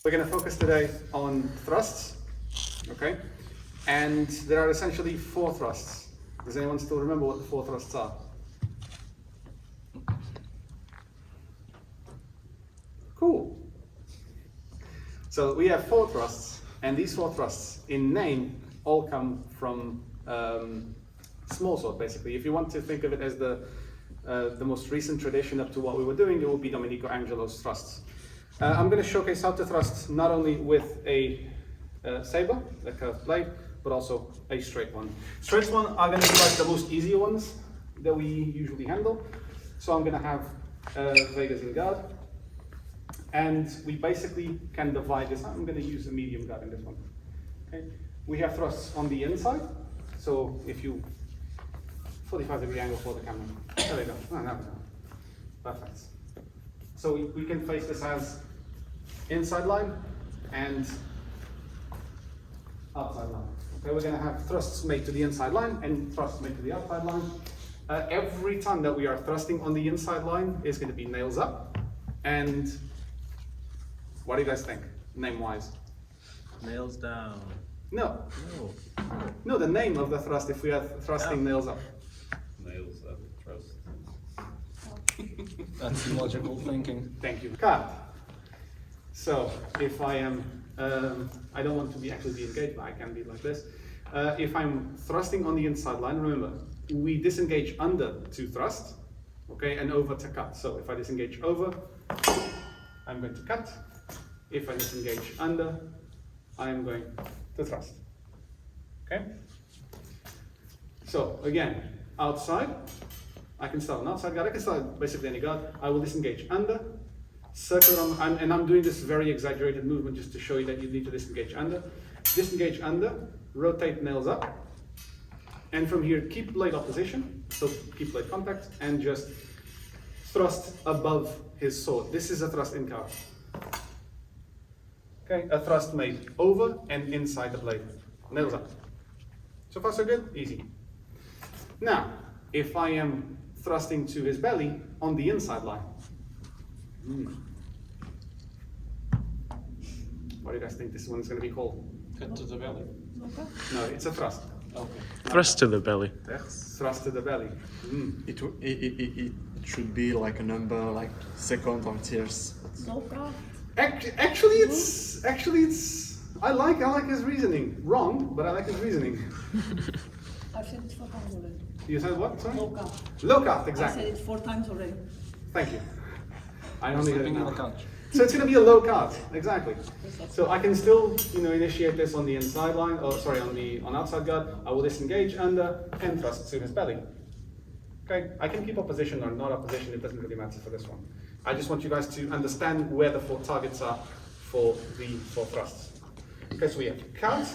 We're going to focus today on thrusts, okay? And there are essentially 4 thrusts. Does anyone still remember what the 4 thrusts are? Cool. So we have 4 thrusts, and these 4 thrusts in name all come from small sword, basically. If you want to think of it as the most recent tradition up to what we were doing, it will be Domenico Angelo's thrusts. I'm going to showcase how to thrust not only with a saber, a curved blade, but also a straight one. Straight ones are going to be like the most easier ones that we usually handle. So I'm going to have Vegas in guard, and we basically can divide this. I'm going to use a medium guard in this one. Okay. We have thrusts on the inside. So if you 45-degree angle for the camera. There we go. Oh, there we go. Perfect. So we can face this as inside line and outside line. Okay, we're going to have thrusts made to the inside line and thrusts made to the outside line. Every time that we are thrusting on the inside line is going to be nails up. And what do you guys think, name-wise? Nails down. No. No. No, the name of the thrust if we are thrusting nails up. Nails up. Trust. That's logical thinking. Thank you. Cut. So if I am, I don't want to be actually engaged, but I can be like this. If I'm thrusting on the inside line, remember, we disengage under to thrust, okay, and over to cut. So if I disengage over, I'm going to cut. If I disengage under, I am going to thrust. Okay? So again, outside, I can start an outside guard, I can start basically any guard. I will disengage under, circle around, and I'm doing this very exaggerated movement just to show you that you need to disengage under. Disengage under, rotate nails up, and from here keep blade opposition, so keep blade contact, and just thrust above his sword. This is a thrust in card. Okay, a thrust made over and inside the blade. Nails up. So far so good? Easy. Now, if I am thrusting to his belly on the inside line. What do you guys think this one's going to be called? Cut to the belly. No, it's a thrust. Okay. Thrust to the belly. Thrust to the belly. It should be like a number, like second or tiers. Actually, it's. I like his reasoning. Wrong, but I like his reasoning. I've said it 4 times already. You said what? Sorry. Low cut. Low cut, I exactly. said it 4 times already. Thank you. I only heard it Sleeping on now. the couch. So it's going to be a low cut, exactly. So I can still, initiate this on the inside line, or sorry, on outside guard. I will disengage under and thrust to his belly. Okay, I can keep opposition or not opposition. It doesn't really matter for this one. I just want you guys to understand where the 4 targets are for the 4 thrusts. Okay, so we have cut,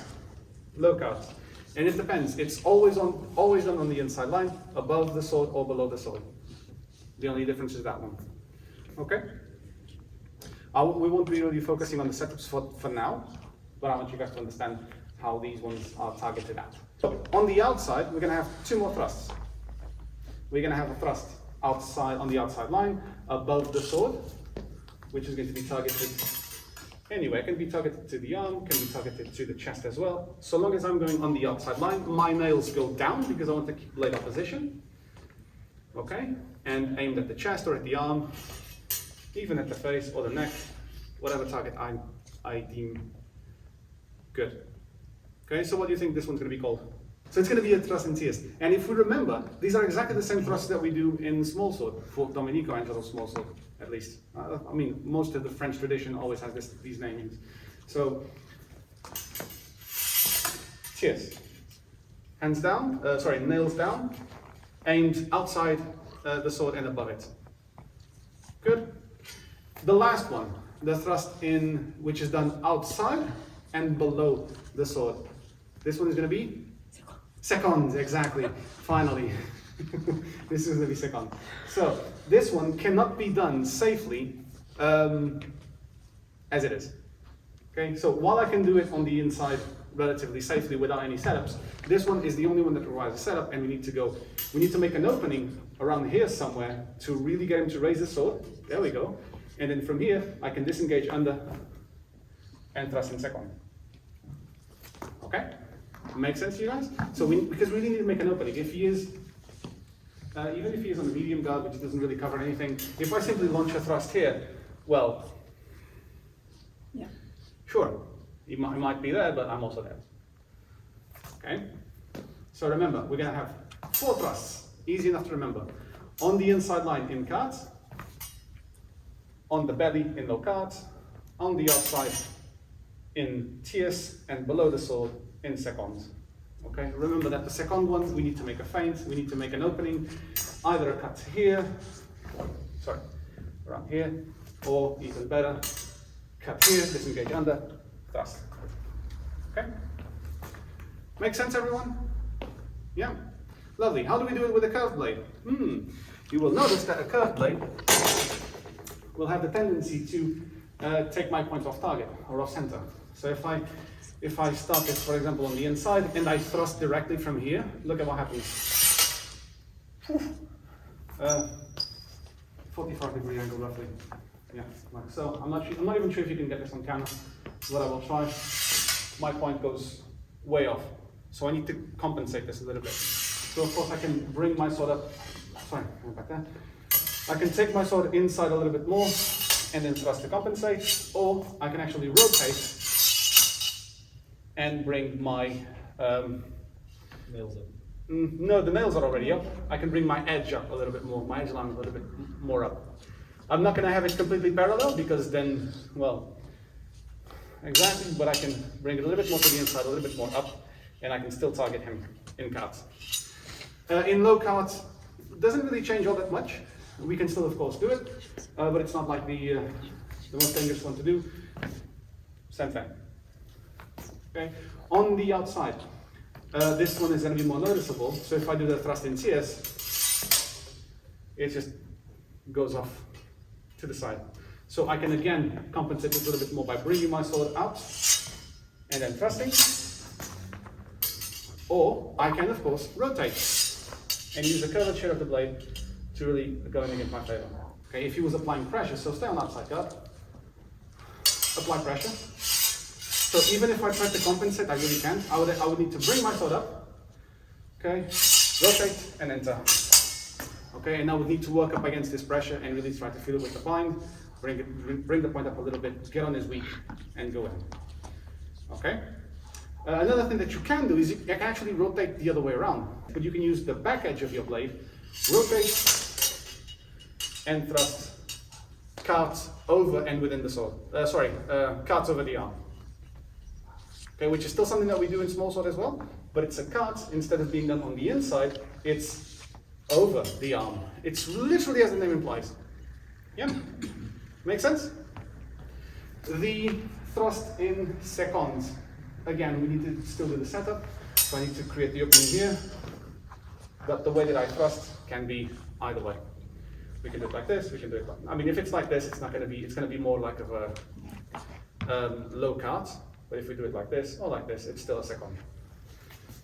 low cut, and it depends. It's always done on the inside line, above the sword or below the sword. The only difference is that one. Okay. We won't be really focusing on the setups for now, but I want you guys to understand how these ones are targeted at. So on the outside, we're going to have 2 more thrusts. We're going to have a thrust outside on the outside line above the sword, which is going to be targeted anywhere. It can be targeted to the arm, can be targeted to the chest as well. So long as I'm going on the outside line, my nails go down because I want to keep blade opposition. Okay, and aimed at the chest or at the arm, even at the face or the neck, whatever target I deem good. Okay, so what do you think this one's going to be called? So it's going to be a thrust in tiers. And if we remember, these are exactly the same thrusts that we do in small sword, for Domenico Angelo's small sword, at least. I mean, most of the French tradition always has these namings. So, tiers. Hands down, nails down, aimed outside the sword and above it. Good. The last one, the thrust in, which is done outside and below the sword. This one is going to be? Second, exactly. Finally. This is going to be second. So, this one cannot be done safely as it is. Okay, so while I can do it on the inside relatively safely without any setups, this one is the only one that requires a setup, and we need to make an opening around here somewhere to really get him to raise the sword. There we go. And then from here, I can disengage under and thrust in second. Okay? Makes sense to you guys? So because we really need to make an opening. If he is, even if he is on a medium guard, which doesn't really cover anything, if I simply launch a thrust here, well, Yeah. sure, he might be there, but I'm also there. Okay? So remember, we're going to have 4 thrusts. Easy enough to remember. On the inside line in cards, on the belly in low cards, on the outside in tierce, and below the sword in seconds. Okay? Remember that the second one, we need to make a feint, we need to make an opening, either a cut here, sorry, around here, or even better, cut here, disengage under, thrust. Okay? Make sense, everyone? Yeah? Lovely. How do we do it with a curved blade? You will notice that a curved blade will have the tendency to take my point off target or off center. So if I start this, for example, on the inside and I thrust directly from here, look at what happens. 45-degree angle roughly. Yeah, like so. I'm not even sure if you can get this on camera, but I will try. My point goes way off, so I need to compensate this a little bit. So of course I can bring my sword up. Sorry, go back there. I can take my sword inside a little bit more and then thrust to compensate, or I can actually rotate and bring my Nails up. no, the nails are already up. I can bring my edge up a little bit more, my edge line a little bit more up. I'm not going to have it completely parallel because then, well, exactly, but I can bring it a little bit more to the inside, a little bit more up, and I can still target him in cards. In low cards, it doesn't really change all that much. We can still, of course, do it, but it's not like the most dangerous one to do. Same thing. Okay. On the outside, this one is going to be more noticeable. So if I do the thrust in CS, it just goes off to the side. So I can again compensate this a little bit more by bringing my sword out and then thrusting. Or I can, of course, rotate and use the curvature of the blade to really go in against my favor. Okay, if he was applying pressure, so stay on outside guard, apply pressure. So even if I try to compensate, I really can't. I would need to bring my sword up, okay, rotate and enter. Okay, and I would need to work up against this pressure and really try to feel it with the bind, bring the point up a little bit, get on his weak, and go in. Okay? Another thing that you can do is you can actually rotate the other way around. But you can use the back edge of your blade, rotate, and thrust cards over and within the sword. Cards over the arm. Okay, which is still something that we do in small sword as well, but it's a card, instead of being done on the inside, it's over the arm. It's literally as the name implies. Yeah? Make sense? The thrust in seconds. Again, we need to still do the setup, so I need to create the opening here, but the way that I thrust can be either way. We can do it like this, we can do it like, I mean, if it's like this, it's going to be more like of a low card, but if we do it like this or like this, it's still a second.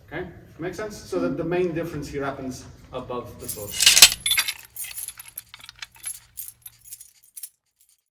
Okay, make sense? So that the main difference here happens above the sword.